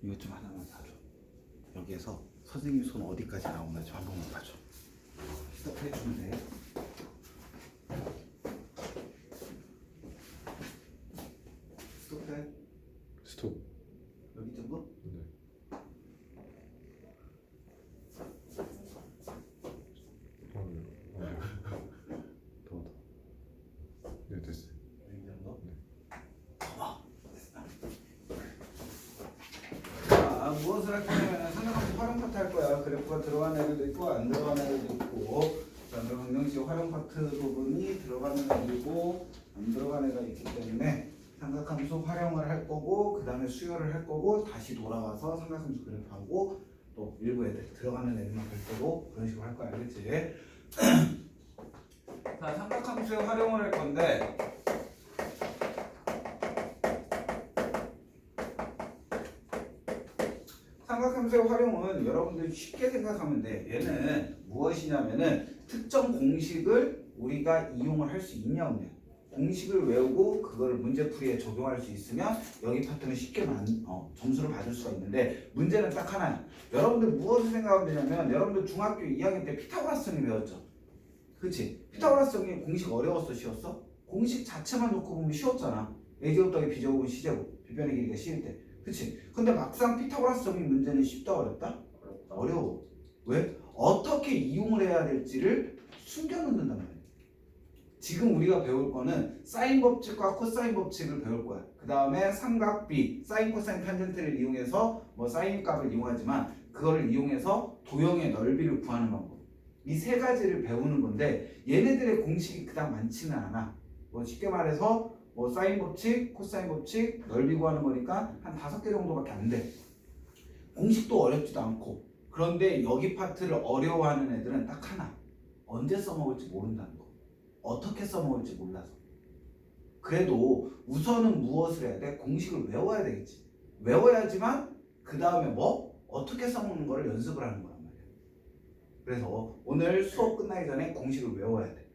이것 좀 하나만 봐줘. 여기에서 선생님 손 어디까지 나오나 좀 한 번만 봐줘. 스톱해주면 돼. 스톱해. 스톱. 여기 정도? 네. 더. 네, 됐어요. 여기 정도? 네. 자, 무엇을 할 거냐면 상관없이 활용 파트 할 거야. 그래프가 들어간 애들도 있고 안 들어간 애들도 있고, 그다음에 방정식 활용 파트 부분이 들어가는 애들이고 안 들어간 애가 있기 때문에 삼각함수 활용을 할 거고, 그다음에 수열을 할 거고, 다시 돌아와서 삼각함수 그래프하고 또 일부 애들 들어가는 애들만 별도로 그런 식으로 할 거야. 알겠지? 자, 삼각함수에 활용을 할 건데. 삼각함수의 활용은 여러분들 쉽게 생각하면 돼. 얘는 무엇이냐면은 특정 공식을 우리가 이용을 할 수 있냐 없냐. 공식을 외우고 그걸 문제풀이에 적용할 수 있으면 여기 파트는 쉽게 점수를 받을 수가 있는데, 문제는 딱 하나야. 여러분들 무엇을 생각하면 되냐면, 여러분들 중학교 2학년 때 피타고라스 정리 배웠죠? 그치? 피타고라스 정리 공식 어려웠어 쉬웠어? 공식 자체만 놓고 보면 쉬웠잖아. a제곱 더하기 b제곱은 c제곱, 빗변의 길이가 c일 때. 그치? 근데 막상 피타고라스 정리 문제는 쉽다 어렵다? 어려워. 왜? 어떻게 이용을 해야 될지를 숨겨놓는단 말이야. 지금 우리가 배울 거는 사인 법칙과 코사인 법칙을 배울 거야. 그 다음에 삼각비, 사인, 코사인, 탄젠트를 이용해서 뭐 사인 값을 이용하지만 그거를 이용해서 도형의 넓이를 구하는 방법. 이 세 가지를 배우는 건데, 얘네들의 공식이 그닥 많지는 않아. 뭐 쉽게 말해서 뭐 사인 법칙, 코사인 법칙, 넓이 구하는 거니까 한 5개 정도밖에 안 돼. 공식도 어렵지도 않고. 그런데 여기 파트를 어려워하는 애들은 딱 하나. 언제 써먹을지 모른다는 거. 어떻게 써먹을지 몰라서. 그래도 우선은 무엇을 해야 돼? 공식을 외워야 되겠지. 외워야지만 그 다음에 뭐? 어떻게 써먹는 거를 연습을 하는 거란 말이야. 그래서 오늘 수업 끝나기 전에 공식을 외워야 돼.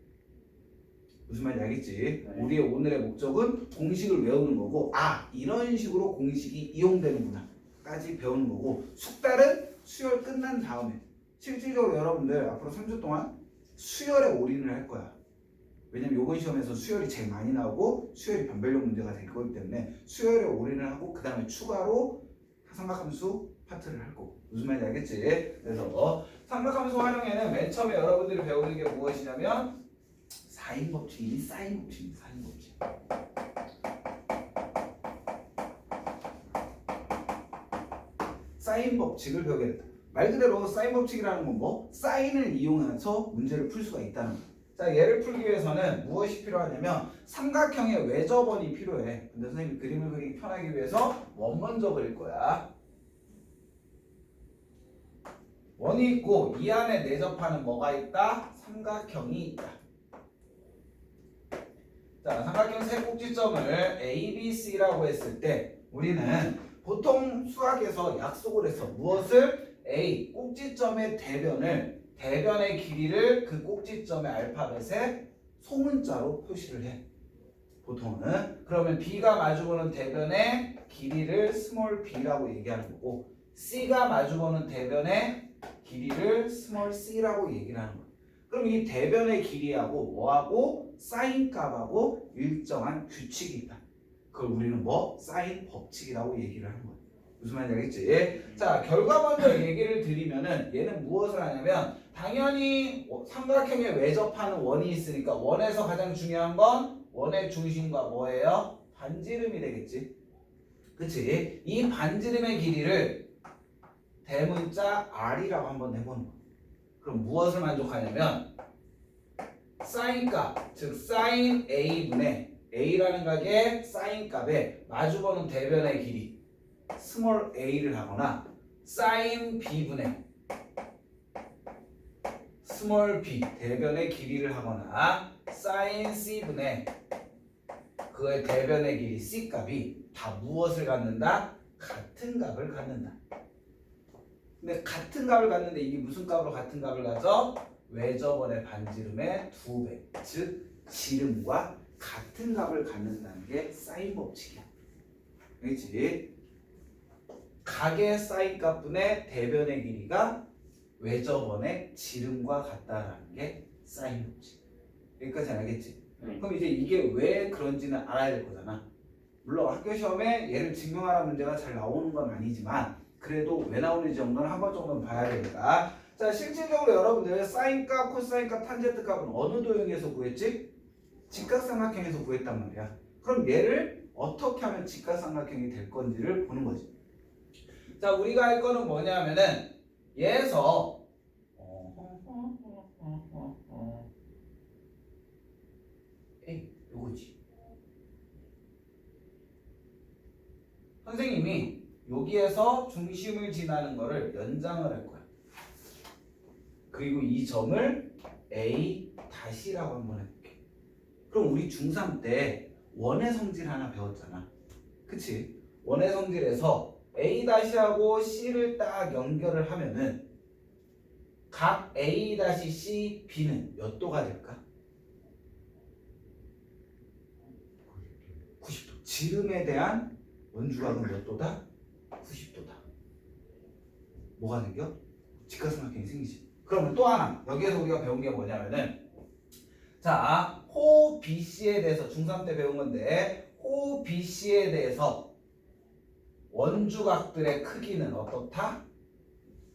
무슨 말인지 알겠지? 네. 우리의 오늘의 목적은 공식을 외우는 거고, 이런 식으로 공식이 이용되는구나 까지 배우는 거고, 숙달은 수열 끝난 다음에 실질적으로 여러분들 앞으로 3주 동안 수열에 올인을 할 거야. 왜냐면 요번 시험에서 수열이 제일 많이 나오고 수열이 변별력 문제가 될 거기 때문에 수열에 올인을 하고 그 다음에 추가로 삼각함수 파트를 할 거고. 무슨 말인지 알겠지? 그래서 삼각함수 활용에는 맨 처음에 여러분들이 배우는 게 무엇이냐면 사인 법칙이 사인 법칙입니다. 사인 법칙. 사인 법칙을 배우게 된다. 말 그대로 사인 법칙이라는 건 뭐? 사인을 이용해서 문제를 풀 수가 있다는 거야. 자, 얘를 풀기 위해서는 무엇이 필요하냐면 삼각형의 외접원이 필요해. 근데 선생님이 그림을 그리기 편하기 위해서 원 먼저 그릴 거야. 원이 있고 이 안에 내접하는 뭐가 있다? 삼각형이 있다. 자, 삼각형 세 꼭지점을 A, B, C라고 했을 때 우리는 보통 수학에서 약속을 했어. 무엇을? A, 꼭지점의 대변의 길이를 그 꼭지점의 알파벳에 소문자로 표시를 해. 보통은. 그러면 B가 마주보는 대변의 길이를 스몰 b라고 얘기하는 거고, C가 마주보는 대변의 길이를 스몰 c라고 얘기를 하는 거야. 그럼 이 대변의 길이하고 뭐하고 사인 값하고 일정한 규칙이 있다. 그걸 우리는 뭐? 사인 법칙이라고 얘기를 하는 거야. 무슨 말인지 알겠지? 자, 결과 먼저 얘기를 드리면은 얘는 무엇을 하냐면 당연히 삼각형에 외접하는 원이 있으니까 원에서 가장 중요한 건 원의 중심과 뭐예요? 반지름이 되겠지. 그치? 이 반지름의 길이를 대문자 R이라고 한번 해보는 거야. 그럼 무엇을 만족하냐면 사인 값, 즉 사인 A분의 A라는 값의 사인 값에 마주보는 대변의 길이 스몰 a를 하거나 사인 b분의 스몰 b 대변의 길이를 하거나 사인 c분의 그의 대변의 길이 c 값이 다 무엇을 갖는다? 같은 값을 갖는다. 근데 같은 값을 갖는데 이게 무슨 값으로 같은 값을 가져? 외접원의 반지름의 2배, 즉 지름과 같은 값을 갖는다는 게 사인 법칙이야. 알겠지? 각의 사인 값분의 대변의 길이가 외접원의 지름과 같다라는 게 사인 법칙. 여기까지 알겠지? 그럼 이제 이게 왜 그런지는 알아야 될 거잖아. 물론 학교 시험에 얘를 증명하라는 문제가 잘 나오는 건 아니지만 그래도 왜 나오는지 정도는 한 번 정도는 봐야 되니까. 자, 실질적으로 여러분들 사인값, 코사인값, 탄젠트값은 어느 도형에서 구했지? 직각삼각형에서 구했단 말이야. 그럼 얘를 어떻게 하면 직각삼각형이 될 건지를 보는 거지. 자, 우리가 할 거는 뭐냐면은 얘에서 요거지. 선생님이 여기에서 중심을 지나는 거를 연장을 할 거야. 그리고 이 점을 A 다시라고 한번 해볼게. 그럼 우리 중3 때 원의 성질 하나 배웠잖아. 그치? 원의 성질에서 A 다시하고 C를 딱 연결을 하면은 각 A 다시 C, B는 몇 도가 될까? 90도. 지름에 대한 원주각은 몇 도다? 90도다. 뭐가 생겨? 직각삼각형이 생기지. 그러면 또 하나 여기에서 우리가 배운 게 뭐냐면은 자, 호 BC에 대해서 중3 때 배운 건데 호 BC에 대해서 원주각들의 크기는 어떻다?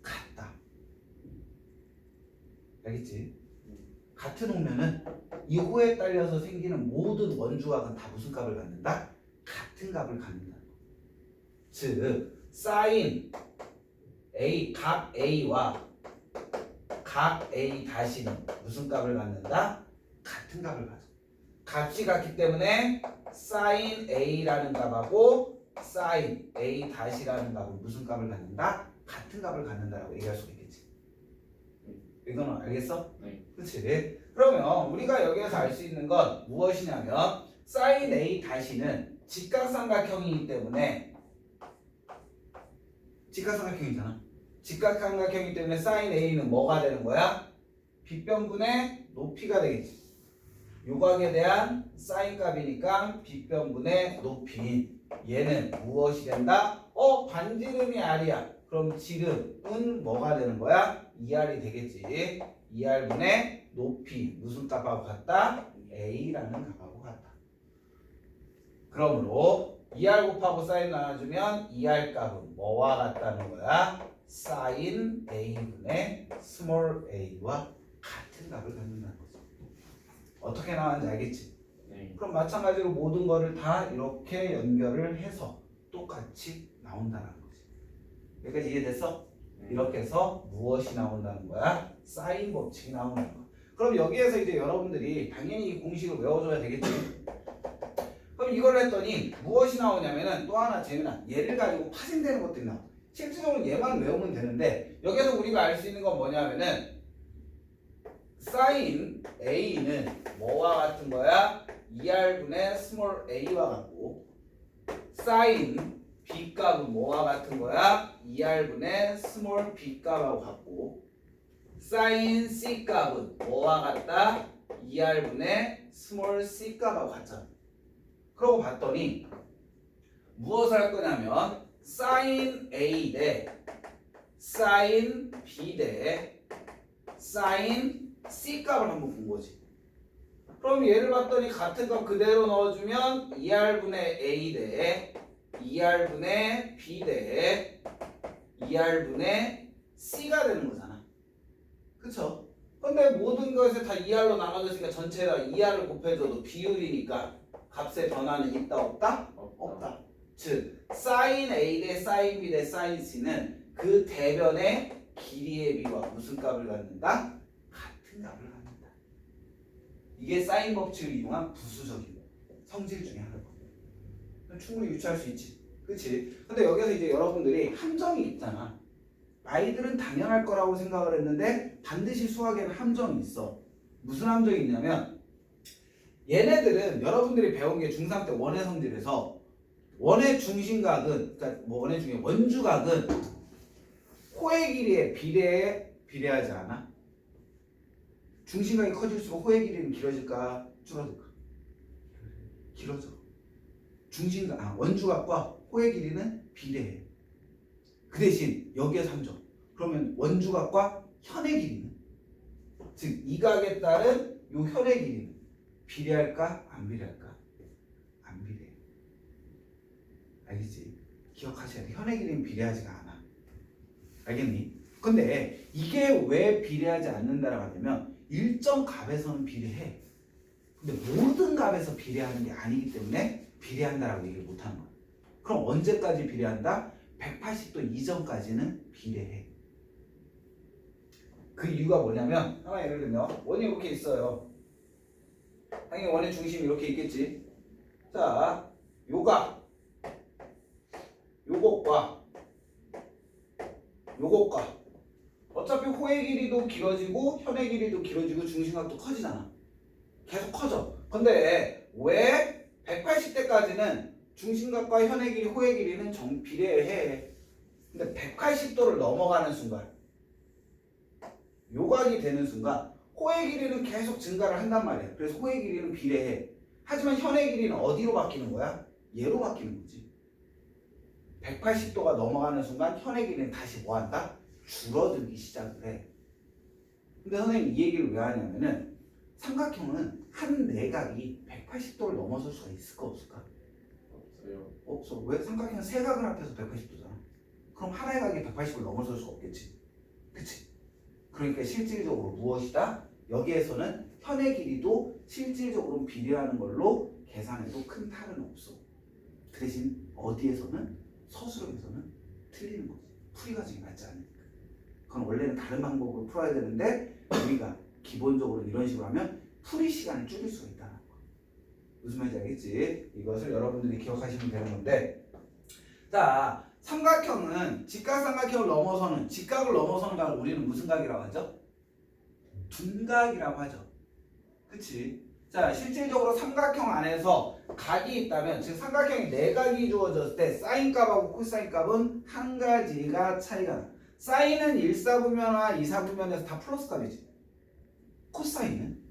같다. 알겠지? 같은 호면은 이 호에 딸려서 생기는 모든 원주각은 다 무슨 값을 갖는다? 같은 값을 갖는다. 즉 사인 A 각 A와 각 A 다시는 무슨 값을 갖는다? 같은 값을 가져. 값이 같기 때문에 사인 A라는 값하고 사인 A 다시라는 값은 무슨 값을 갖는다? 같은 값을 갖는다라고 얘기할 수 있겠지. 이거는 알겠어? 네. 그렇지? 그러면 우리가 여기에서 알 수 있는 건 무엇이냐면 사인 A 다시는 직각삼각형이기 때문에 직각삼각형이잖아. 직각삼각형이기 때문에 사인 A는 뭐가 되는 거야? 빗변분의 높이가 되겠지. 요각에 대한 사인 값이니까 빗변분의 높이. 얘는 무엇이 된다? 반지름이 R이야. 그럼 지름은 뭐가 되는 거야? 2R이 되겠지. 2R분의 높이 무슨 값하고 같다? A라는 값하고 같다. 그러므로 2R 곱하고 사인 나눠주면 2R 값은 뭐와 같다는 거야? 사인 A분의 스몰 a와 같은 값을 갖는다는 거죠. 어떻게 나왔는지 알겠지? 네. 그럼 마찬가지로 모든 거를 다 이렇게 연결을 해서 똑같이 나온다는 거지. 여기까지 이해됐어? 이렇게 해서 무엇이 나온다는 거야? 사인 법칙이 나온다는 거야. 그럼 여기에서 이제 여러분들이 당연히 이 공식을 외워줘야 되겠지. 그럼 이걸 했더니 무엇이 나오냐면은 또 하나 재미난 얘를 가지고 파생되는 것들이 나와. 실질적으로 얘만 외우면 되는데 여기서 우리가 알 수 있는 건 뭐냐면은 사인 A는 뭐와 같은 거야? 2R분의 스몰 a와 같고 사인 B 값은 뭐와 같은 거야? 2R분의 스몰 B 값하고 같고 사인 C 값은 뭐와 같다? 2R분의 스몰 C 값하고 같잖아. 그러고 봤더니 무엇을 할 거냐면 사인 A 대 사인 B 대 사인 C 값을 한번 본 거지. 그럼 얘를 봤더니 같은 값 그대로 넣어주면 2R분의 A 대 2R분의 B 대 2R분의 C가 되는 거잖아. 그쵸? 근데 모든 것에 다 2R로 나눠졌으니까 전체가 2R을 곱해줘도 비율이니까 값의 변화는 있다 없다? 없다. 즉 사인 A 대 사인 B 대 사인 C는 그 대변의 길이의 비와 무슨 값을 갖는다? 같은 값을 갖는다. 이게 사인 법칙을 이용한 부수적인 성질 중에 하나거든. 충분히 유추할 수 있지. 그치? 근데 여기서 이제 여러분들이 함정이 있잖아. 아이들은 당연할 거라고 생각을 했는데 반드시 수학에는 함정이 있어. 무슨 함정이 있냐면 얘네들은 여러분들이 배운 게 중3 때 원의 성질에서 원의 중심각은 그러니까 뭐 원의 중에 원주각은 호의 길이에 비례하지 않아? 중심각이 커질수록 호의 길이는 길어질까? 줄어들까? 길어져. 원주각과 호의 길이는 비례해. 그 대신 여기에 3점. 그러면 원주각과 현의 길이는, 즉 이 각에 따른 요 현의 길이는 비례할까 안 비례할까? 안 비례해. 알겠지? 기억하셔야 돼. 현의 길이는 비례하지가 않아. 알겠니? 근데 이게 왜 비례하지 않는다라고 하냐면 일정 값에서는 비례해. 근데 모든 값에서 비례하는 게 아니기 때문에 비례한다라고 얘기를 못하는 거야. 그럼 언제까지 비례한다? 180도 이전까지는 비례해. 그 이유가 뭐냐면 하나 예를 들면 원이 이렇게 있어요. 당연히 원의 중심이 이렇게 있겠지. 자, 요각, 요것과 요것과 어차피 호의 길이도 길어지고 현의 길이도 길어지고 중심각도 커지잖아. 계속 커져. 근데 왜 180대까지는 중심각과 현의 길이, 호의 길이는 비례해. 근데 180도를 넘어가는 순간, 요각이 되는 순간 호의 길이는 계속 증가를 한단 말이야. 그래서 호의 길이는 비례해. 하지만 현의 길이는 어디로 바뀌는 거야? 얘로 바뀌는 거지. 180도가 넘어가는 순간 현의 길이는 다시 뭐 한다? 줄어들기 시작을 해. 근데 선생님 이 얘기를 왜 하냐면은 삼각형은 한 내각이 180도를 넘어설 수가 있을까 없을까? 없어요. 없어. 왜? 삼각형은 세 각을 합해서 180도잖아. 그럼 하나의 각이 180을 넘어설 수가 없겠지. 그치? 그러니까 실질적으로 무엇이다? 여기에서는 현의 길이도 실질적으로 비례하는 걸로 계산해도 큰 탈은 없어. 그 대신 어디에서는 서술형에서는 틀리는 거지. 풀이 과정이 맞지 않으니까. 그건 원래는 다른 방법으로 풀어야 되는데 우리가 기본적으로 이런 식으로 하면 풀이 시간을 줄일 수가 있다는 거. 무슨 말인지 알겠지? 이것을 여러분들이 기억하시면 되는 건데, 자, 삼각형은 직각삼각형을 넘어서는, 직각을 넘어서는 각을 우리는 무슨 각이라고 하죠? 둔각이라고 하죠. 그치? 자, 실질적으로 삼각형 안에서 각이 있다면, 즉 삼각형이 네 각이 주어졌을 때 사인 값하고 코사인 값은 한 가지가 차이가 나. 사인은 1사분면화 2사분면에서 다 플러스 값이지. 코사인은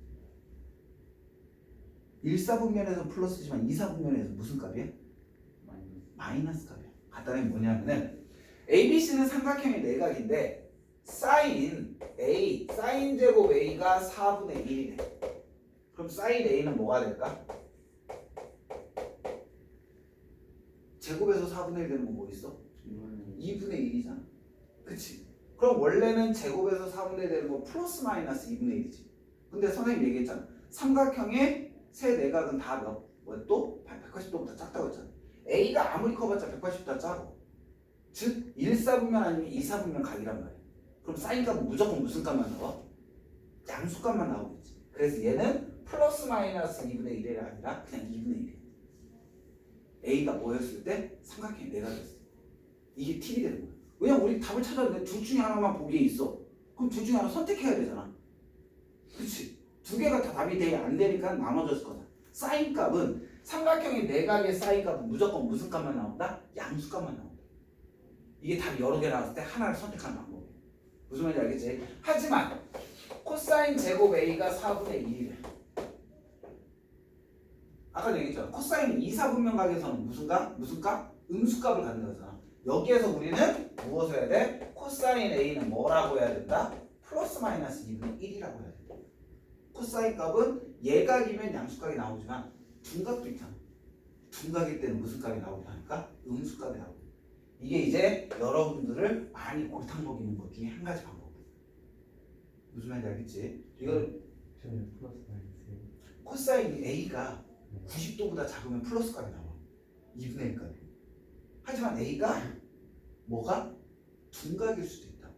1사분면에서 플러스지만 2사분면에서 무슨 값이야? 마이너스 값이야. 간단히 뭐냐면은 ABC는 삼각형의 내각인데 사인 A, 사인 제곱 A가 4분의 1이네. 그럼 사인 A는 뭐가 될까? 제곱에서 4분의 1 되는 건 뭐 있어? 2분의 1이잖아. 그치? 그럼 원래는 제곱에서 4분의 1 되는 건 플러스 마이너스 2분의 1이지. 근데 선생님 얘기했잖아. 삼각형의 세 내각은 다 몇? 뭐 또? 180도보다 작다고 했잖아. A가 아무리 커봤자 180도가 작아. 즉 1사분면 아니면 2사분면 각이란 말이야. 그럼 사인 값은 무조건 무슨 값만 나와? 양수값만 나오겠지. 그래서 얘는 플러스 마이너스 2분의 1이 아니라 그냥 2분의 1이야. A가 뭐였을 때? 삼각형이 내각이었을 때. 이게 팁이 되는 거야. 왜냐면 우리 답을 찾았는데 둘 중에 하나만 보기에 있어. 그럼 둘 중에 하나 선택해야 되잖아. 그치? 두 개가 다 답이 안 되니까 나눠졌을 거다. 사인 값은 삼각형의 내각의 사인 값은 무조건 무슨 값만 나온다? 양수값만 나온다. 이게 답이 여러 개 나왔을 때 하나를 선택하는 방법이야. 무슨 말인지 알겠지? 하지만 코사인 제곱 A가 4분의 1이래. 아까 얘기했잖아. 코사인 2사분면각에서는 무슨 값? 무슨 값? 음수값을 갖는 거잖아. 여기에서 우리는 무엇을 해야 돼? 코사인 A는 뭐라고 해야 된다? 플러스 마이너스 2분의 1이라고 해야 된다. 코사인 값은 예각이면 양수값이 나오지만 둔각도 있잖아. 둔각일 때는 무슨 값이 나오게 하니까? 음수값이 나오게. 이게 이제 여러분들을 많이 골탕 먹이는 것 중에 한 가지 방법이에요. 무슨 말인지 알겠지? 이걸 저는 플러스 마이너스. 코사인 A가 90도보다 작으면 플러스 값이 나와. 2분의 1 값이. 하지만 A가 뭐가? 둔각일 수도 있다.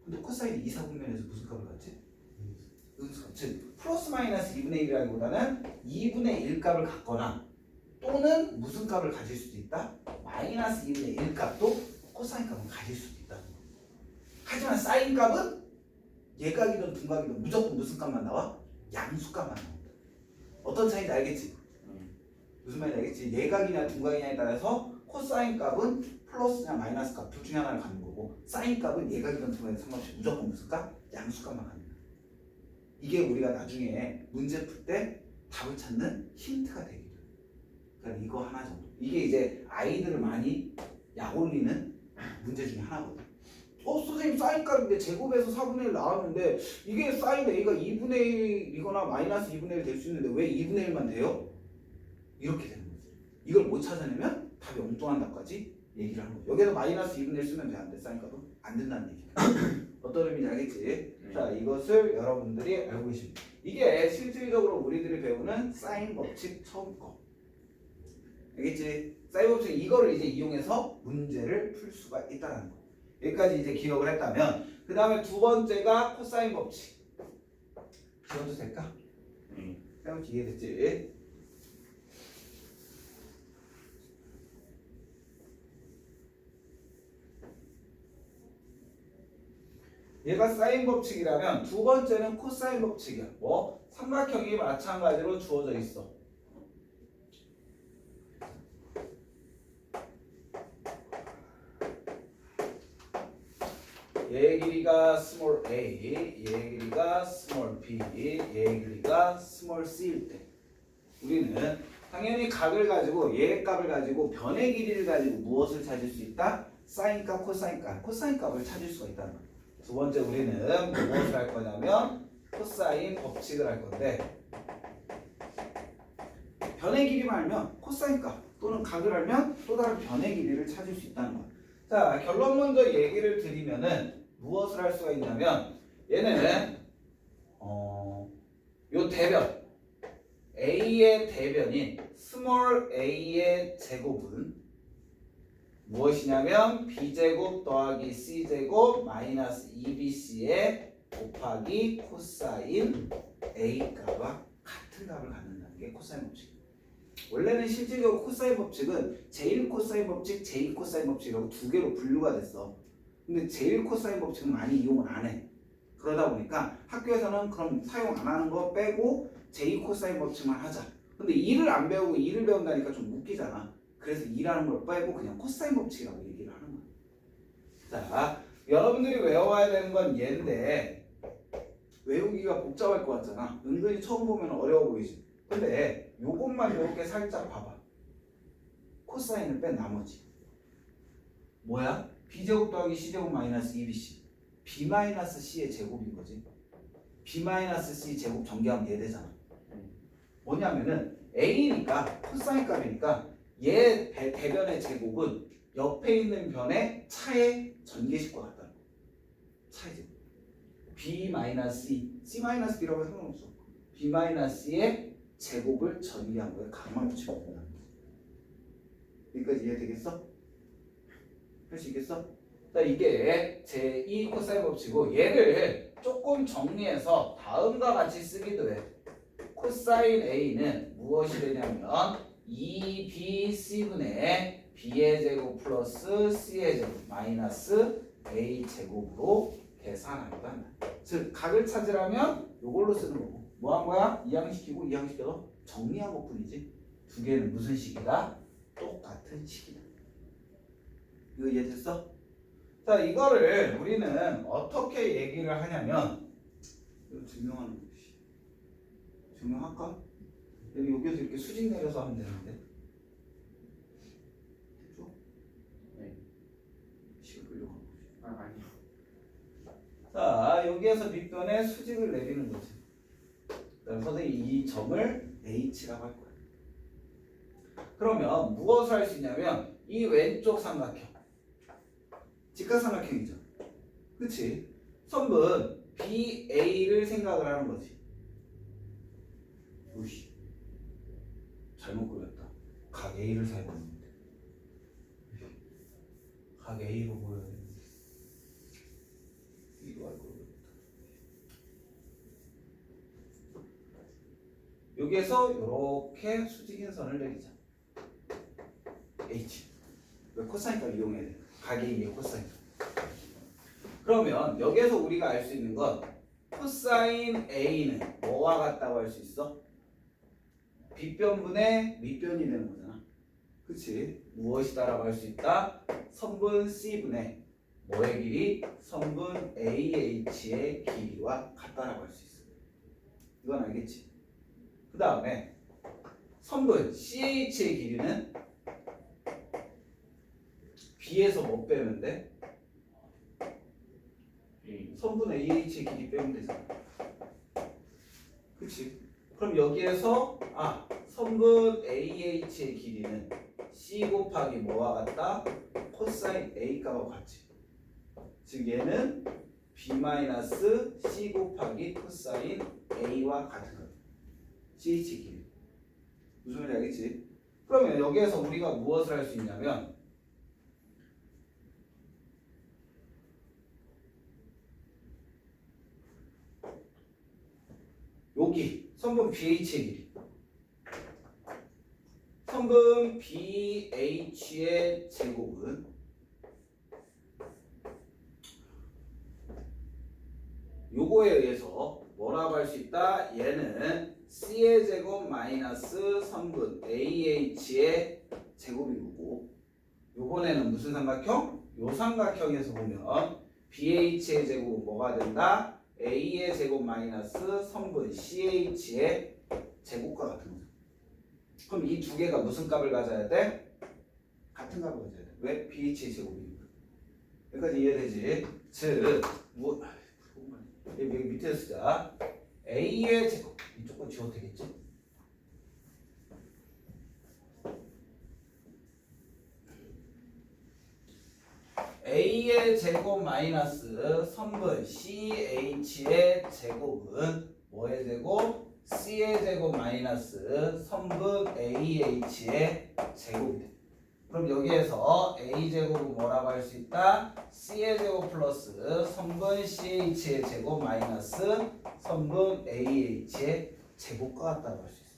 근데 코사인이 2사분면에서 무슨 값을 갖지? 음수값. 즉 플러스 마이너스 2분의 1이라기보다는 2분의 1 값을 갖거나 또는 무슨 값을 가질 수도 있다? 마이너스 2분의 1 값도 코사인 값은 가질 수도 있다. 하지만 사인 값은 예각이든 둔각이든 무조건 무슨 값만 나와? 양수값만 나온다. 어떤 차이인지 알겠지? 무슨 말인지 알겠지? 예각이냐 둔각이냐에 따라서 코사인 값은 플러스냐 마이너스 값 둘 중에 하나를 갖는 거고 사인 값은 예각이든 둔각이든 상관없이 무조건 무슨 값? 양수값만 갖는 거야. 이게 우리가 나중에 문제 풀 때 답을 찾는 힌트가 되기도. 그러니까 이거 하나 정도. 이게 이제 아이들을 많이 약 올리는 문제 중에 하나거든. 선생님 사인 값인데 제곱에서 4분의 1 나왔는데 이게 사인 A가 2분의 1이거나 마이너스 2분의 1 될 수 있는데 왜 2분의 1만 돼요? 이렇게 되는 거지. 이걸 못 찾아내면 답이 엉뚱한 답까지 얘기를 하는 거죠. 여기서 마이너스 2분의 1 쓰면 돼? 안 돼? 사인 값은? 안 된다는 얘기야. 어떤 의미인지 알겠지? 자, 이것을 여러분들이 알고 계십니다. 이게 실질적으로 우리들이 배우는 사인 법칙 처음 거. 알겠지? 사인 법칙 이거를 이제 이용해서 문제를 풀 수가 있다는 거. 여기까지 이제 기억을 했다면 그 다음에 두 번째가 코사인 법칙. 지워도 될까? 사인 법칙 이해됐지? 얘가 사인 법칙이라면 두 번째는 코사인 법칙이야. 뭐? 삼각형이 마찬가지로 주어져 있어. 얘의 길이가 스몰 a, 얘의 길이가 스몰 b, 얘의 길이가 스몰 c일 때 우리는 당연히 각을 가지고 얘의 값을 가지고 변의 길이를 가지고 무엇을 찾을 수 있다? 사인 값, 코사인 값, 코사인 값을 찾을 수가 있다는 거야. 두 번째 우리는 무엇을 할 거냐면 코사인 법칙을 할 건데 변의 길이만 알면 코사인 값 또는 각을 알면 또 다른 변의 길이를 찾을 수 있다는 거야. 자, 결론 먼저 얘기를 드리면은 무엇을 할 수가 있냐면 얘는 요 대변 a의 대변인 스몰 a의 제곱은 무엇이냐면 b제곱 더하기 c제곱 마이너스 2bc에 곱하기 코사인 a 값과 같은 값을 갖는다는 게 코사인 법칙. 원래는 실질적으로 코사인 법칙은 제1 코사인 법칙, 제2 코사인 법칙이라고 두 개로 분류가 됐어. 근데 제1 코사인 법칙은 많이 이용을 안 해. 그러다 보니까 학교에서는 그럼 사용 안 하는 거 빼고 제2 코사인 법칙만 하자. 근데 2를 안 배우고 2를 배운다니까 좀 웃기잖아. 그래서 2라는 걸 빼고 그냥 코사인 법칙이라고 얘기를 하는 거야. 자, 여러분들이 외워야 되는 건 얘인데 외우기가 복잡할 것 같잖아. 은근히 처음 보면 어려워 보이지. 근데 요것만 이렇게 살짝 봐봐. 코사인을 뺀 나머지 뭐야? b제곱 더하기 c제곱 마이너스 2bc b 마이너스 c의 제곱인 거지. b 마이너스 c 제곱 전개하면 얘 되잖아. 뭐냐면은 a니까 코사인 값이니까 얘 대변의 제곱은 옆에 있는 변의 차의 전개식과 같다는 거. 차의 제곱. b 마이너스 c 마이너스 b라고 해도 상관없어. b 마이너스 c의 제곱을 전개한 거에 각만 붙이면 된다. 여기까지 이해되겠어? 할 수 있겠어? 자, 이게 제2 코사인 법칙이고 얘를 조금 정리해서 다음과 같이 쓰기도 해. 코사인 A는 무엇이 되냐면 2bc분의 b의 제곱 플러스 c의 제곱 마이너스 a 제곱으로 계산하기도 한다. 즉 각을 찾으려면 이걸로 쓰는 거고 뭐 한 거야? 이항시키고 이항시켜서 정리한 것 뿐이지 두 개는 무슨 식이다? 똑같은 식이다. 이거 이해됐어? 자, 이거를 우리는 어떻게 얘기를 하냐면 이거 증명하는 것이 증명할까? 여기서 이렇게 수직 내려서 하면 되는데 됐죠? 네. 식을 끌려가는 거지. 아니요. 자, 여기에서 밑변에 수직을 내리는 거지. 그다음에 선생님이 이 점을 h라고 할 거야. 그러면 무엇을 할 수 있냐면 이 왼쪽 삼각형 직각삼각형이죠. 그치? 선분 BA를 생각을 하는 거지. 오씨 잘못 그렸다. 각 A를 사야 되는데 각 A로 보여야 되는데 이거 알고 그렸다. 여기에서 이렇게 수직인 선을 내리자. H 왜 코사인값 이용해야 돼? 각 A의 코사인. 그러면 여기에서 우리가 알 수 있는 건 코사인 A는 뭐와 같다고 할 수 있어? 빗변분의 밑변이 되는 거잖아. 그치? 무엇이다라고 할 수 있다? 선분 C분의 뭐의 길이? 선분 AH의 길이와 같다라고 할 수 있어. 이건 알겠지? 그 다음에 선분 CH의 길이는 B에서 뭐 빼면 돼? A. 선분 AH의 길이 빼면 되잖아. 그치? 그럼 여기에서 선분 AH의 길이는 C 곱하기 뭐와 같다? 코사인 A 값과 같지. 즉 얘는 B-C 곱하기 코사인 A와 같은 거야. CH 길이. 무슨 말인지 알겠지? 그러면 여기에서 우리가 무엇을 할 수 있냐면 여기 선분 BH의 길이 선분 BH의 제곱은 요거에 의해서 뭐라고 할 수 있다? 얘는 C의 제곱 마이너스 선분 AH의 제곱인 거고 요번에는 무슨 삼각형? 요 삼각형에서 보면 BH의 제곱은 뭐가 된다? A의 제곱 마이너스 선분 CH의 제곱과 같은 거죠. 그럼 이 두 개가 무슨 값을 가져야 돼? 같은 값을 가져야 돼. 왜? BH의 제곱이니까. 여기까지 이해되지? 즉 여기 밑에 쓰자. A의 제곱 이쪽 건 지워도 되겠지? A의 제곱 마이너스 선분 CH의 제곱은 뭐의 제곱? C의 제곱 마이너스 선분 AH의 제곱이 돼. 그럼 여기에서 A제곱은 뭐라고 할 수 있다? C의 제곱 플러스 선분 CH의 제곱 마이너스 선분 AH의 제곱과 같다고 할 수 있어.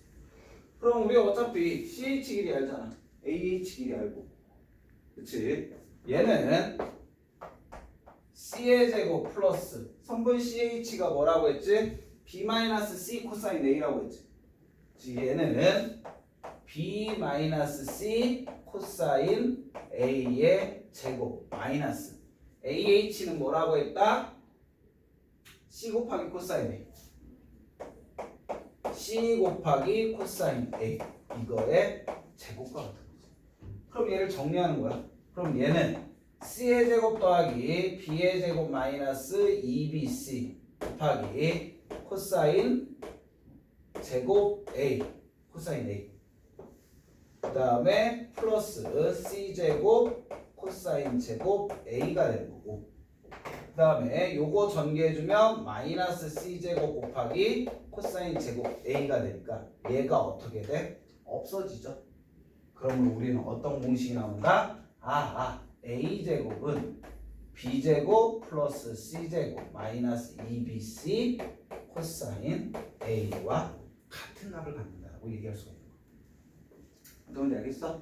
그럼 우리가 어차피 CH 길이 알잖아. AH 길이 알고. 그치? 얘는 C의 제곱 플러스 선분 CH가 뭐라고 했지? B-C 코사인 A라고 했지. 즉 얘는 B-C 코사인 A의 제곱 마이너스 AH는 뭐라고 했다? C 곱하기 코사인 A C 곱하기 코사인 A 이거의 제곱과 같은 거지. 그럼 얘를 정리하는 거야. 그럼 얘는 C의 제곱 더하기 B의 제곱 마이너스 2BC 곱하기 코사인 제곱 A 코사인 A 그 다음에 플러스 C제곱 코사인 제곱 A가 되는 거고 그 다음에 요거 전개해주면 마이너스 C제곱 곱하기 코사인 제곱 A가 되니까 얘가 어떻게 돼? 없어지죠. 그러면 우리는 어떤 공식이 나온다? A제곱은 B제곱 플러스 C제곱 마이너스 2BC 코사인 A와 같은 값을 갖는다고 얘기할 수가 있는 거야. 뭔지 알겠어?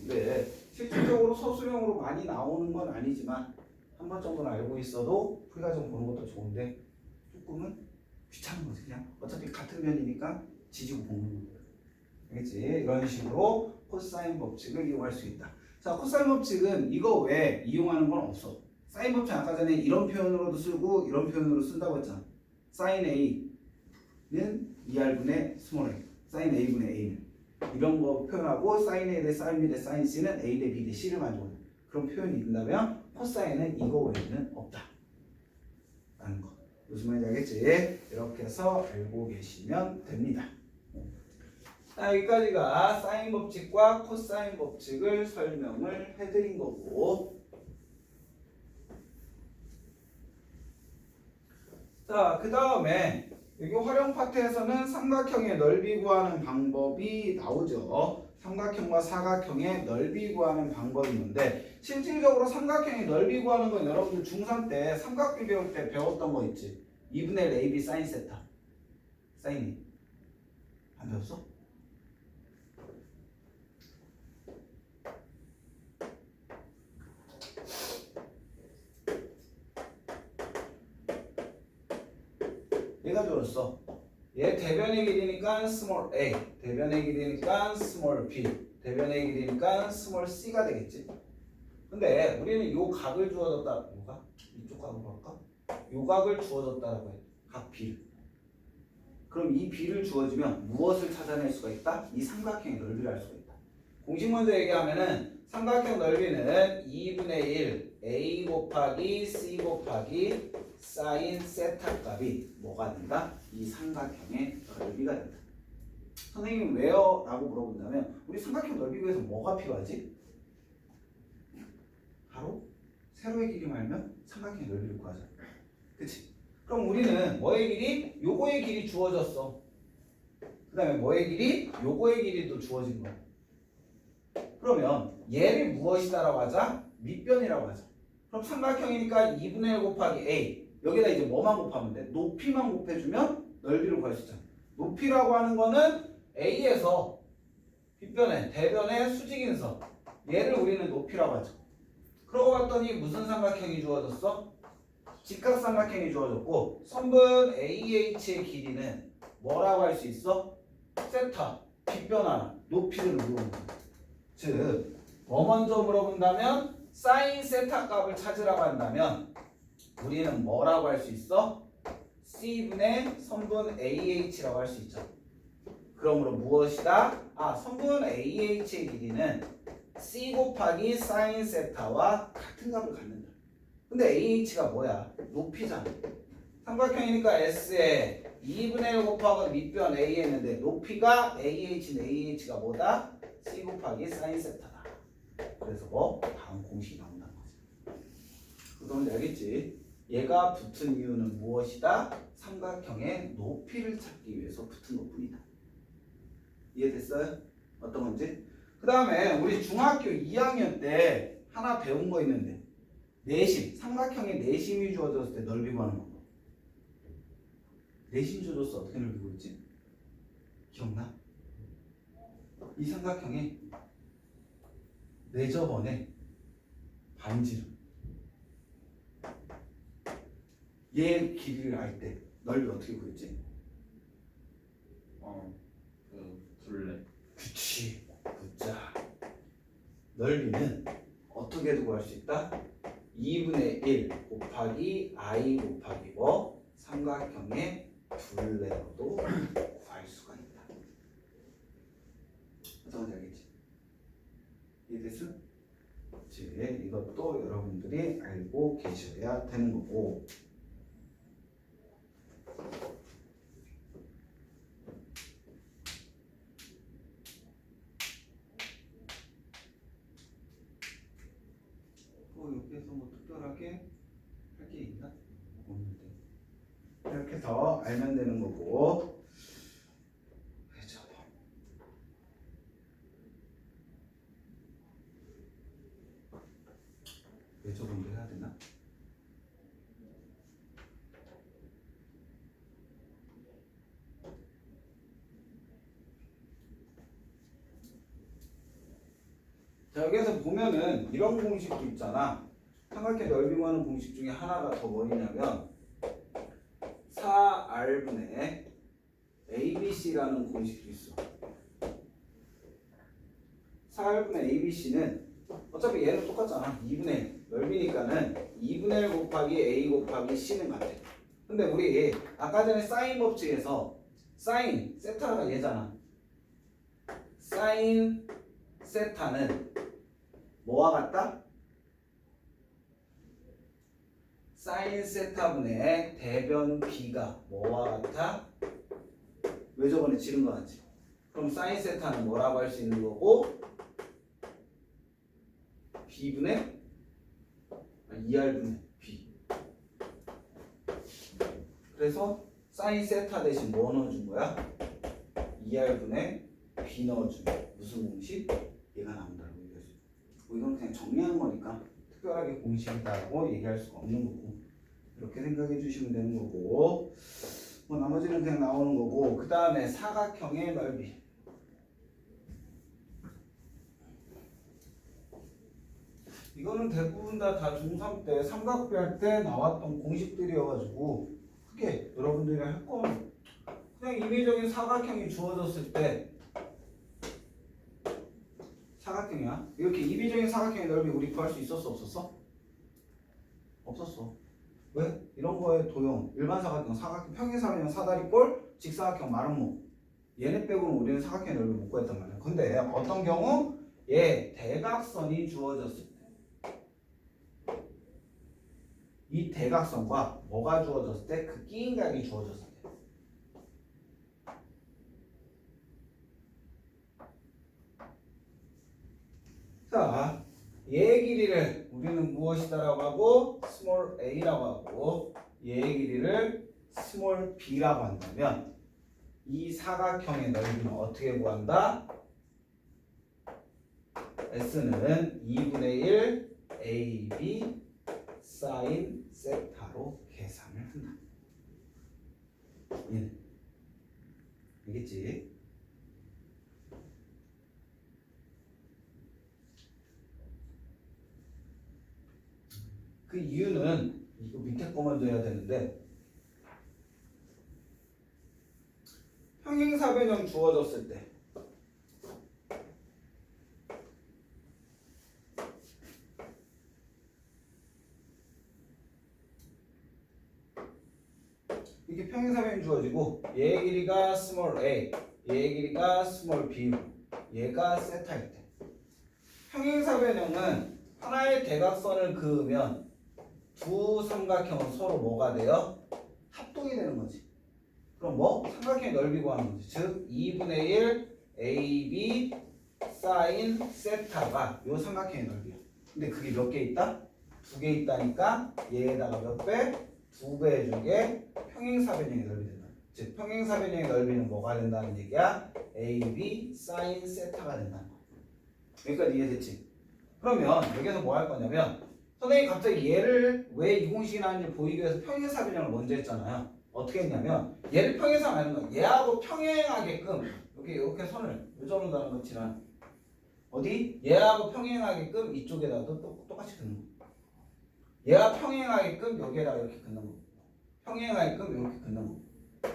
네. 실질적으로 서술형으로 많이 나오는 건 아니지만 한 번 정도는 알고 있어도 풀과정 보는 것도 좋은데 조금은 귀찮은 거지. 그냥 어차피 같은 면이니까 지지고 보는 거야. 알겠지? 이런 식으로 코사인 법칙을 이용할 수 있다. 자, 코사인 법칙은 이거 외에 이용하는 건 없어. 사인 법칙 아까 전에 이런 표현으로도 쓰고 이런 표현으로 쓴다고 했잖아. 사인 A는 2R분의 스몰 a, 사인 A분의 A는 이런 거 표현하고 사인 A 대 사인 B 대 사인 C는 A 대 B 대 C를 가지고 있는 그런 표현이 있다면 코사인은 이거 외에는 없다 라는 거. 무슨 말인지 알겠지? 이렇게 해서 알고 계시면 됩니다. 자, 여기까지가 사인 법칙과 코사인 법칙을 설명을 해드린 거고 자, 그 다음에 여기 활용 파트에서는 삼각형의 넓이 구하는 방법이 나오죠. 삼각형과 사각형의 넓이 구하는 방법이 있는데 실질적으로 삼각형의 넓이 구하는 건 여러분들 중3 때 삼각비 배울 때 배웠던 거 있지. 2분의 1 AB 사인 세타 사인 안 배웠어? 얘가 줄었어. 얘 대변의 길이니까 스몰 a, 대변의 길이니까 스몰 b, 대변의 길이니까 스몰 c가 되겠지. 근데 우리는 요 각을 주어졌다. 뭐가? 이쪽 각으로 할까? 요 각을 주어졌다라고 해. 각 b를. 그럼 이 b를 주어지면 무엇을 찾아낼 수가 있다? 이 삼각형의 넓이를 알 수가 있다. 공식 먼저 얘기하면은 삼각형 넓이는 2분의 1 a 곱하기 c 곱하기 사인 세타 값이 뭐가 된다? 이 삼각형의 넓이가 된다. 선생님 왜요? 라고 물어본다면 우리 삼각형 넓이 구해서 뭐가 필요하지? 바로 세로의 길이 말면 삼각형의 넓이를 구하자. 그치? 그럼 우리는 뭐의 길이? 요거의 길이 주어졌어. 그 다음에 뭐의 길이? 요거의 길이도 주어진 거야. 그러면 얘를 무엇이다라고 하자? 밑변이라고 하자. 그럼 삼각형이니까 2분의 1 곱하기 a 여기다 이제 뭐만 곱하면 돼? 높이만 곱해주면 넓이를 구할 수 있잖아. 높이라고 하는 거는 a에서 빗변에 대변의 수직인선 얘를 우리는 높이라고 하죠. 그러고 봤더니 무슨 삼각형이 주어졌어? 직각삼각형이 주어졌고 선분 AH의 길이는 뭐라고 할 수 있어? 세타, 빗변하나, 높이를 물어보는 거야. 즉, 뭐 먼저 물어본다면 사인 세타 값을 찾으라고 한다면 우리는 뭐라고 할 수 있어? C분의 선분 AH라고 할 수 있죠. 그러므로 무엇이다? 선분 AH의 길이는 C 곱하기 사인 세타와 같은 값을 갖는다. 근데 AH가 뭐야? 높이잖아. 삼각형이니까 S에 2분의 1 곱하기 밑변 A 했는데 높이가 AH는 AH가 뭐다? C 곱하기 사인 세타다. 그래서 뭐? 다음 공식이 나온다는 거지. 그건 알겠지? 얘가 붙은 이유는 무엇이다? 삼각형의 높이를 찾기 위해서 붙은 것뿐이다. 이해됐어요? 어떤 건지? 그 다음에 우리 중학교 2학년 때 하나 배운 거 있는데 내심, 삼각형의 내심이 주어졌을 때 넓이 구하는 거. 내심 주어졌어. 어떻게 넓이 구했지? 기억나? 이 삼각형의 내저번에 반지름 얘 길이를 알 때 넓이 어떻게 구했지? 둘레. 그치. 굿자. 넓이는 어떻게도 구할 수 있다? 2분의 1 곱하기 i 곱하기 뭐? 삼각형의 둘레로도 구할 수가 있다. 어떤 건지 알겠지? 이해됐어? 즉 이것도 여러분들이 알고 계셔야 되는 거고 여기에서 뭐 특별하게 할 게 있나? 없는데 이렇게 해서 알면 되는 거고 외접원도 해야 되나? 자 여기서 보면은 이런 공식도 있잖아. 삼각형 넓이 구하는 공식 중에 하나가 더 뭐냐면 4R분의 ABC라는 공식도 있어. 4R분의 ABC는 어차피 얘는 똑같잖아. 2분의 1 넓이니까는 2분의 1 곱하기 A 곱하기 C는 같아. 근데 우리 아까 전에 사인 법칙에서 사인 세타가 얘잖아. 사인 세타는 뭐와 같다? 사인 세타분의 대변 B가 뭐와 같아? 왜 저번에 지른 거 같지? 그럼 사인 세타는 뭐라고 할 수 있는 거고 B분의 2R분의 B. 그래서 사인 세타 대신 뭐 넣어준 거야? 2R분의 B 넣어주면 무슨 공식? 얘가 나온다고 얘기하죠. 이건 그냥 정리하는 거니까 특별하게 공식이다라고 얘기할 수가 없는 거고 이렇게 생각해 주시면 되는 거고 뭐 나머지는 그냥 나오는 거고 그 다음에 사각형의 넓이 이거는 대부분 다 중3 때 삼각비 할 때 나왔던 공식들이어가지고 크게 여러분들이 할 건 그냥 임의적인 사각형이 주어졌을 때 사각형이야. 이렇게 임의적인 사각형의 넓이 우리 구할 수 있었어 없었어? 없었어. 왜? 이런 거에 도형 일반 사각형, 사각형, 평행사각형, 사다리꼴, 직사각형, 마름모 얘네 빼고는 우리는 사각형의 넓이 못 구했단 말이야. 근데 어떤 경우 얘 대각선이 주어졌을 때 이 대각선과 뭐가 주어졌을 때 그 끼인 각이 주어졌을 때 자, 얘의 길이를 우리는 무엇이다라고 하고 스몰 a라고 하고 얘의 길이를 스몰 b라고 한다면 이 사각형의 넓이는 어떻게 구한다? S는 2분의 1 AB 사인 세타로 계산을 한다. 얘는 알겠지? 그 이유는 이거 밑에 거 먼저 해야 되는데 평행사변형 주어졌을 때 이게 평행사변이 주어지고 얘의 길이가 스몰 a, 얘의 길이가 스몰 b고 얘가 세타일 때 평행사변형은 하나의 대각선을 그으면 두 삼각형은 서로 뭐가 돼요? 합동이 되는 거지. 그럼 뭐? 삼각형의 넓이 구하는 거지. 즉 2분의 1 AB 사인 세타가 요 삼각형의 넓이야. 근데 그게 몇 개 있다? 두 개 있다니까 얘에다가 몇 배? 두 배 해준 게 평행사변형의 넓이 된다. 즉 평행사변형의 넓이는 뭐가 된다는 얘기야? AB 사인 세타가 된다는 거야. 여기까지 이해됐지? 그러면 여기서 뭐 할 거냐면 선생님이 갑자기 얘를 왜 이 공식이 나왔는지 보이기 위해서 평행사변형을 먼저 했잖아요. 어떻게 했냐면 얘를 평행사하는 거야. 얘하고 평행하게끔 이렇게 선을 요점을 가는 것처럼 어디? 얘하고 평행하게끔 이쪽에다도 똑같이 긋는 거야. 얘와 평행하게끔 여기에다가 이렇게 긋는 거야. 평행하게끔 이렇게 긋는 거야.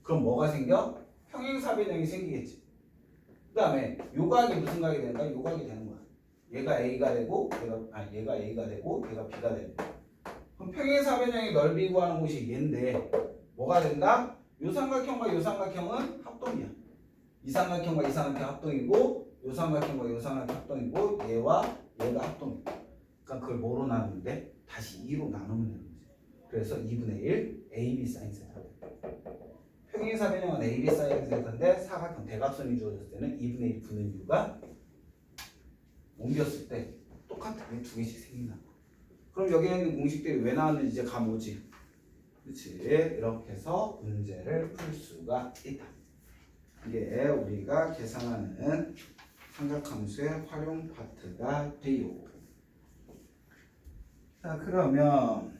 그럼 뭐가 생겨? 평행사변형이 생기겠지. 그 다음에 요 각이 무슨 각이 되는가? 요 각이 되는 거야. 얘가 A가 되고 얘가 A가 되고 얘가 B가 되고 그럼 평행사변형의 넓이 구하는 곳이 얘인데 뭐가 된다? 요 삼각형과 요 삼각형은 합동이야. 이 삼각형과 이 삼각형 합동이고 요 삼각형과 요 삼각형 합동이고 얘와 얘가 합동이야. 그러니까 그걸 뭐로 나누는데? 다시 2로 나누면 되는 거지. 그래서 2분의 1 AB 사인 세타. 평행사변형은 AB 사인 세타인데 사각형 대각선이 주어졌을 때는 2분의 1 붙는 이유가 옮겼을 때 똑같은 게 두 개씩 생긴다. 그럼 여기에 있는 공식들이 왜 나왔는지 이제 감오지. 그렇지. 이렇게 해서 문제를 풀 수가 있다. 이게 우리가 계산하는 삼각함수의 활용 파트가 돼요. 자 그러면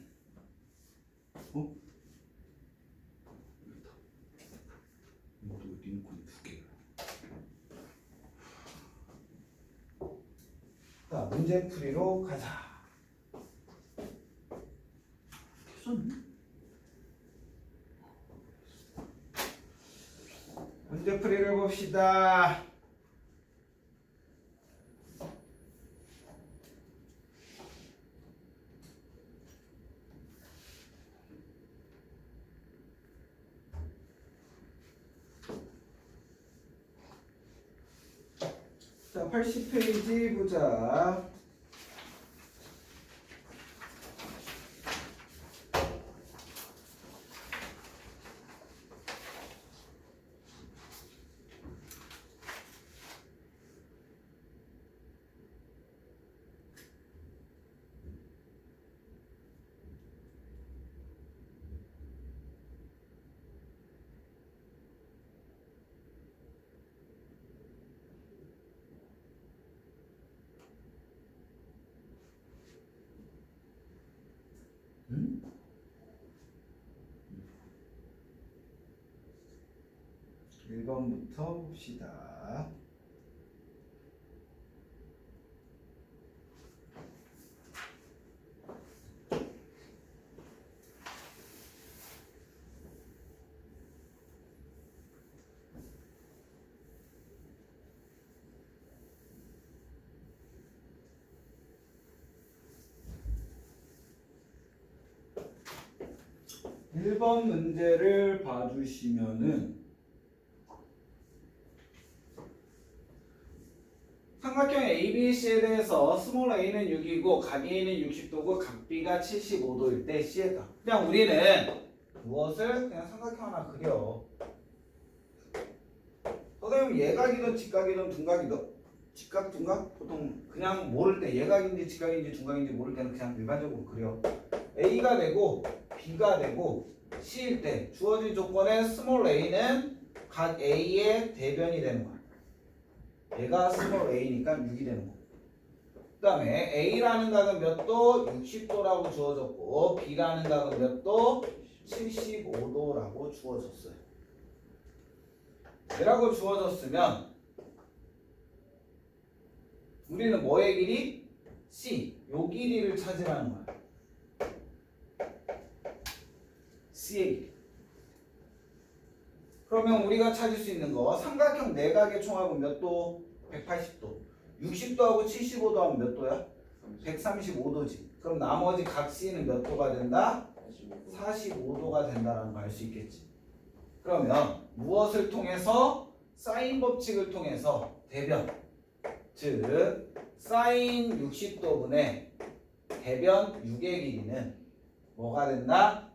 모두 리모컨 두 개. 자, 문제 풀이로 가자. 문제 풀이를 봅시다. 자, 80페이지 보자. 응? 1번부터 봅시다. 일 번 문제를 봐주시면은 삼각형 ABC에 대해서 스몰 a는 6이고 각 A는 60도고 각 B가 75도일 때 C의 값. 그냥 우리는 무엇을 그냥 삼각형 하나 그려. 선생님 예각이든 직각이든 둔각이든 직각 둔각 보통 그냥 모를 때 예각인지 직각인지 둔각인지 모를 때는 그냥 일반적으로 그려. A가 되고 B가 되고 C일 때 주어진 조건에 스몰 a는 각 A의 대변이 되는 거야. 얘가 스몰 a니까 6이 되는 거. 그 다음에 A라는 각은 몇 도? 60도라고 주어졌고 B라는 각은 몇 도? 75도라고 주어졌어요. 이라고 주어졌으면 우리는 뭐의 길이? C. 요 길이를 찾으라는 거야. C의 길이. 그러면 우리가 찾을 수 있는 거 삼각형 내각의 총합은 몇 도? 180도. 60도하고 75도 하면 몇 도야? 135도지. 그럼 나머지 각 C는 몇 도가 된다? 45도가 된다라는 거 알 수 있겠지. 그러면 무엇을 통해서? 사인 법칙을 통해서 대변, 즉 사인 60도분의 대변 6의 길이는 뭐가 된다?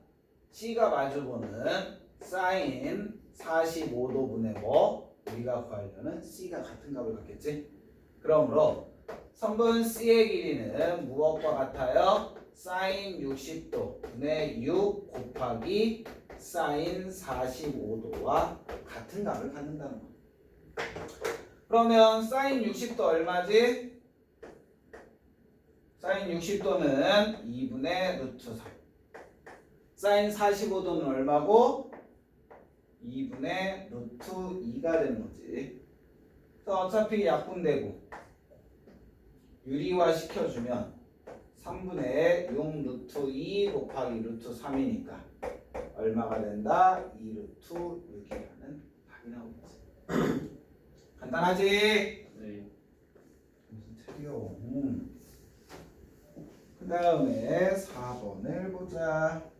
C가 마주보는 사인 45도분의 뭐? 우리가 구하려는 C가 같은 값을 갖겠지. 그러므로 성분 C의 길이는 무엇과 같아요? 사인 60도 분의 6 곱하기 사인 45도와 같은 값을 갖는다는 거야. 그러면 사인 60도 얼마지? 사인 60도는 2분의 루트 3. 사인 45도는 얼마고? 2분의 루트 2가 되는 거지. 그래서 어차피 약분되고 유리화 시켜주면 3분의 6 루트 2 곱하기 루트 3이니까 얼마가 된다? 2 루트 6이라는 답이 나오겠지. 간단하지? 네. 무슨 틀려. 그 다음에 4번을 보자.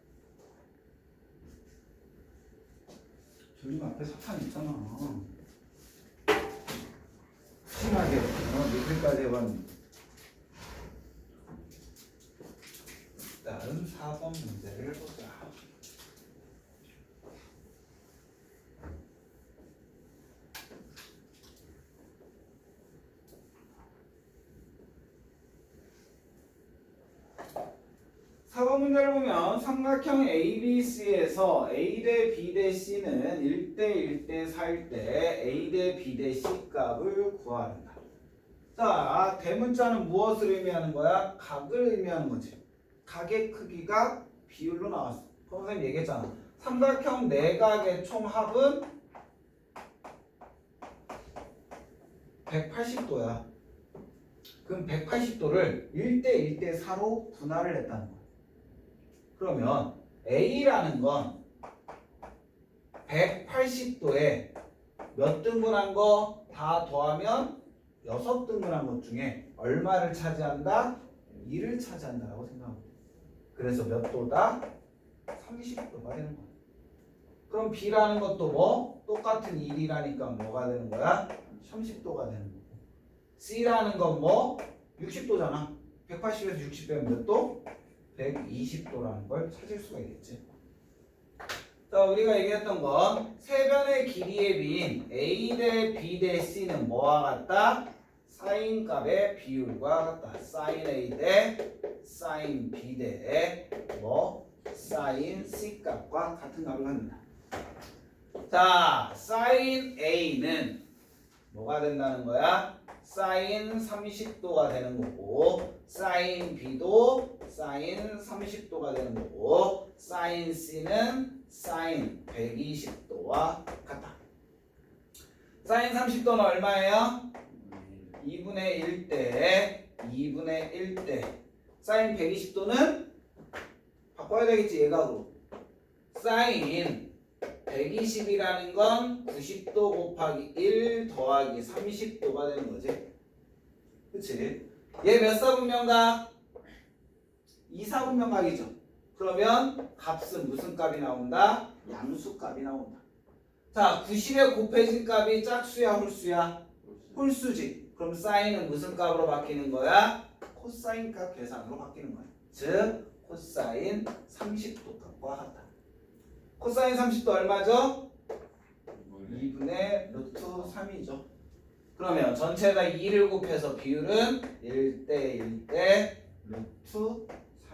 저기 앞에 사탄 있잖아. 심하게 밑에까지 해봤는데. 일단 4번 문제를 보자. 사번 문제를 보면 삼각형 ABC에서 A 대 B 대 C는 1대 1대 4일 때 A 대 B 대 C 값을 구하는다. 자, 대문자는 무엇을 의미하는 거야? 각을 의미하는 거지. 각의 크기가 비율로 나왔어. 선생님 얘기했잖아. 삼각형 내각의 총합은 180도야. 그럼 180도를 1대 1대 4로 분할을 했다는 거야. 그러면 A라는 건 180도에 몇 등분한 거 다 더하면 6등분한 것 중에 얼마를 차지한다? 2를 차지한다라고 생각합니다. 그래서 몇 도다? 30도가 되는 거야. 그럼 B라는 것도 뭐? 똑같은 1이라니까 뭐가 되는 거야? 30도가 되는 거고. C라는 건 뭐? 60도잖아. 180에서 60 빼면 몇 도? 120도라는 걸 찾을 수가 있겠지. 자, 우리가 얘기했던 건 세변의 길이의 비인 A 대 B 대 C는 뭐와 같다? 사인 값의 비율과 같다. 사인 A 대 사인 B 대 뭐? 사인 C 값과 같은 값을 갖는다. 자, 사인 A는 뭐가 된다는 거야? 사인 30도가 되는 거고, 사인 B도 사인 30도가 되는 거고, 사인 C는 사인 120도와 같다. 사인 30도는 얼마예요? 2분의 1대 2분의 1대 사인 120도는 바꿔야 되겠지, 예각으로. 사인 120이라는 건 90도 곱하기 1 더하기 30도가 되는 거지. 그치? 얘 몇 사분면각? 2사분면각이죠. 그러면 값은 무슨 값이 나온다? 양수값이 나온다. 자, 90에 곱해진 값이 짝수야, 홀수야? 홀수지. 그럼 사인은 무슨 값으로 바뀌는 거야? 코사인 값 계산으로 바뀌는 거야. 즉 코사인 30도 값과 같다. 코사인 30도 얼마죠? 2분의 루트 3이죠. 그러면 전체에다 2를 곱해서 비율은 1대 1대 루트